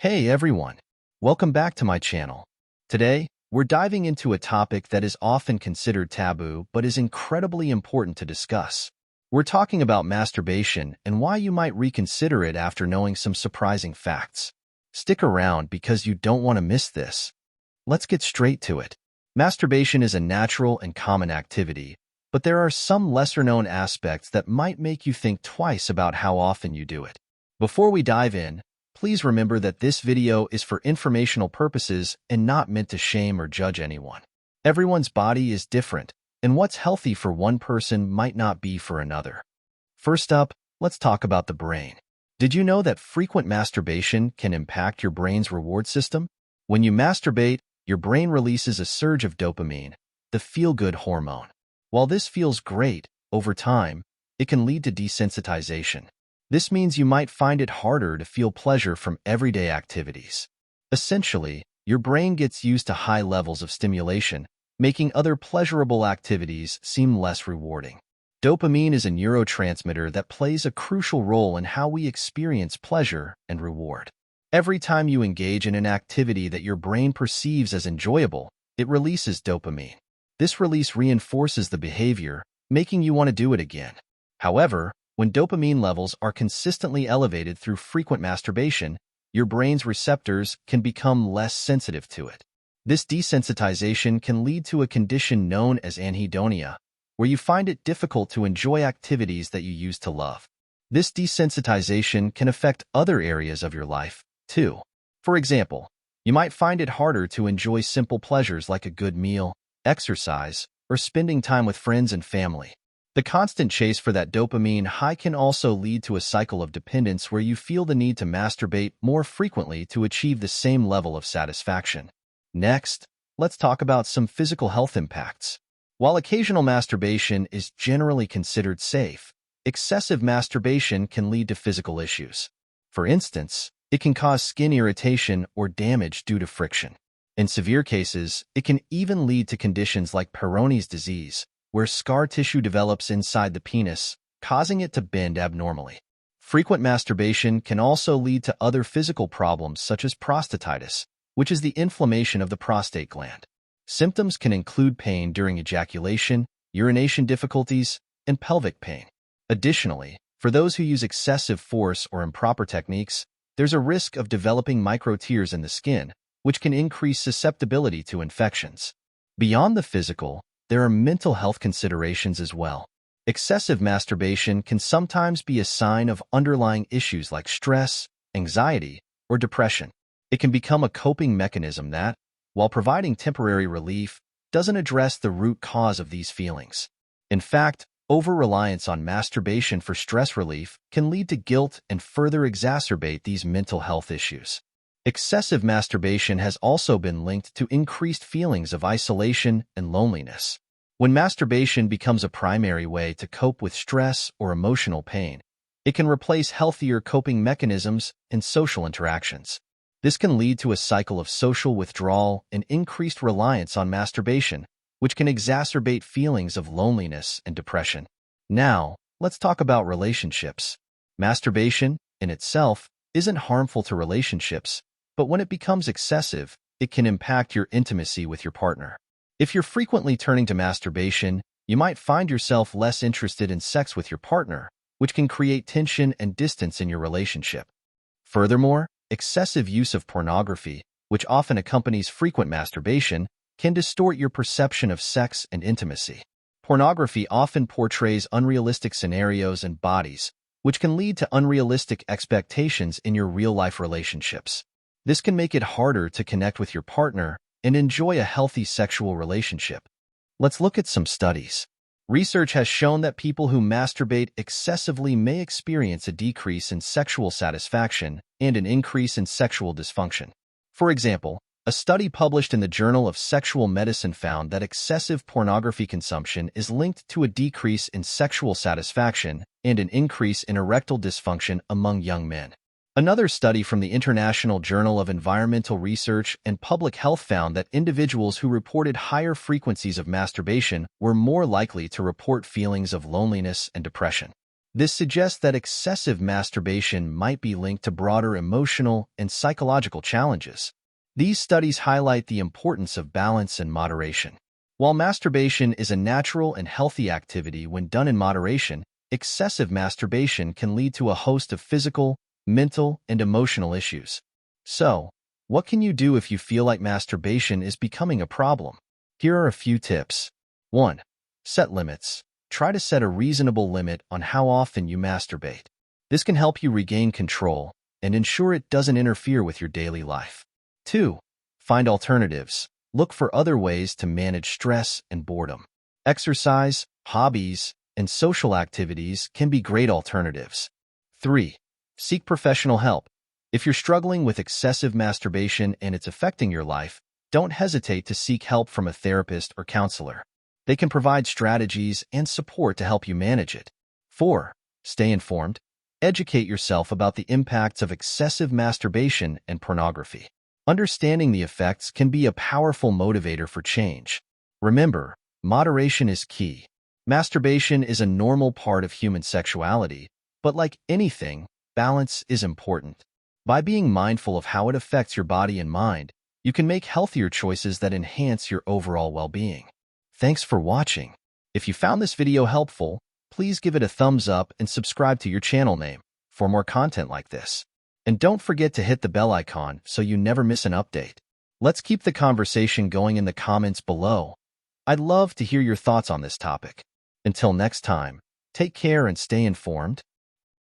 Hey everyone, welcome back to my channel. Today, we're diving into a topic that is often considered taboo but is incredibly important to discuss. We're talking about masturbation and why you might reconsider it after knowing some surprising facts. Stick around because you don't want to miss this. Let's get straight to it. Masturbation is a natural and common activity, but there are some lesser-known aspects that might make you think twice about how often you do it. Before we dive in, please remember that this video is for informational purposes and not meant to shame or judge anyone. Everyone's body is different, and what's healthy for one person might not be for another. First up, let's talk about the brain. Did you know that frequent masturbation can impact your brain's reward system? When you masturbate, your brain releases a surge of dopamine, the feel-good hormone. While this feels great, over time, it can lead to desensitization. This means you might find it harder to feel pleasure from everyday activities. Essentially, your brain gets used to high levels of stimulation, making other pleasurable activities seem less rewarding. Dopamine is a neurotransmitter that plays a crucial role in how we experience pleasure and reward. Every time you engage in an activity that your brain perceives as enjoyable, it releases dopamine. This release reinforces the behavior, making you want to do it again. However, when dopamine levels are consistently elevated through frequent masturbation, your brain's receptors can become less sensitive to it. This desensitization can lead to a condition known as anhedonia, where you find it difficult to enjoy activities that you used to love. This desensitization can affect other areas of your life, too. For example, you might find it harder to enjoy simple pleasures like a good meal, exercise, or spending time with friends and family. The constant chase for that dopamine high can also lead to a cycle of dependence where you feel the need to masturbate more frequently to achieve the same level of satisfaction. Next, let's talk about some physical health impacts. While occasional masturbation is generally considered safe, excessive masturbation can lead to physical issues. For instance, it can cause skin irritation or damage due to friction. In severe cases, it can even lead to conditions like Peyronie's disease, where scar tissue develops inside the penis, causing it to bend abnormally. Frequent masturbation can also lead to other physical problems such as prostatitis, which is the inflammation of the prostate gland. Symptoms can include pain during ejaculation, urination difficulties, and pelvic pain. Additionally, for those who use excessive force or improper techniques, there's a risk of developing micro-tears in the skin, which can increase susceptibility to infections. Beyond the physical, there are mental health considerations as well. Excessive masturbation can sometimes be a sign of underlying issues like stress, anxiety, or depression. It can become a coping mechanism that, while providing temporary relief, doesn't address the root cause of these feelings. In fact, over-reliance on masturbation for stress relief can lead to guilt and further exacerbate these mental health issues. Excessive masturbation has also been linked to increased feelings of isolation and loneliness. When masturbation becomes a primary way to cope with stress or emotional pain, it can replace healthier coping mechanisms and social interactions. This can lead to a cycle of social withdrawal and increased reliance on masturbation, which can exacerbate feelings of loneliness and depression. Now, let's talk about relationships. Masturbation, in itself, isn't harmful to relationships, but when it becomes excessive, it can impact your intimacy with your partner. If you're frequently turning to masturbation, you might find yourself less interested in sex with your partner, which can create tension and distance in your relationship. Furthermore, excessive use of pornography, which often accompanies frequent masturbation, can distort your perception of sex and intimacy. Pornography often portrays unrealistic scenarios and bodies, which can lead to unrealistic expectations in your real-life relationships. This can make it harder to connect with your partner and enjoy a healthy sexual relationship. Let's look at some studies. Research has shown that people who masturbate excessively may experience a decrease in sexual satisfaction and an increase in sexual dysfunction. For example, a study published in the Journal of Sexual Medicine found that excessive pornography consumption is linked to a decrease in sexual satisfaction and an increase in erectile dysfunction among young men. Another study from the International Journal of Environmental Research and Public Health found that individuals who reported higher frequencies of masturbation were more likely to report feelings of loneliness and depression. This suggests that excessive masturbation might be linked to broader emotional and psychological challenges. These studies highlight the importance of balance and moderation. While masturbation is a natural and healthy activity when done in moderation, excessive masturbation can lead to a host of physical, mental, and emotional issues. So, what can you do if you feel like masturbation is becoming a problem? Here are a few tips. 1. Set limits. Try to set a reasonable limit on how often you masturbate. This can help you regain control and ensure it doesn't interfere with your daily life. 2. Find alternatives. Look for other ways to manage stress and boredom. Exercise, hobbies, and social activities can be great alternatives. 3. Seek professional help. If you're struggling with excessive masturbation and it's affecting your life, don't hesitate to seek help from a therapist or counselor. They can provide strategies and support to help you manage it. 4. Stay informed. Educate yourself about the impacts of excessive masturbation and pornography. Understanding the effects can be a powerful motivator for change. Remember, moderation is key. Masturbation is a normal part of human sexuality, but like anything, balance is important. By being mindful of how it affects your body and mind, you can make healthier choices that enhance your overall well-being. Thanks for watching. If you found this video helpful, please give it a thumbs up and subscribe to your channel name for more content like this. And don't forget to hit the bell icon so you never miss an update. Let's keep the conversation going in the comments below. I'd love to hear your thoughts on this topic. Until next time, take care and stay informed.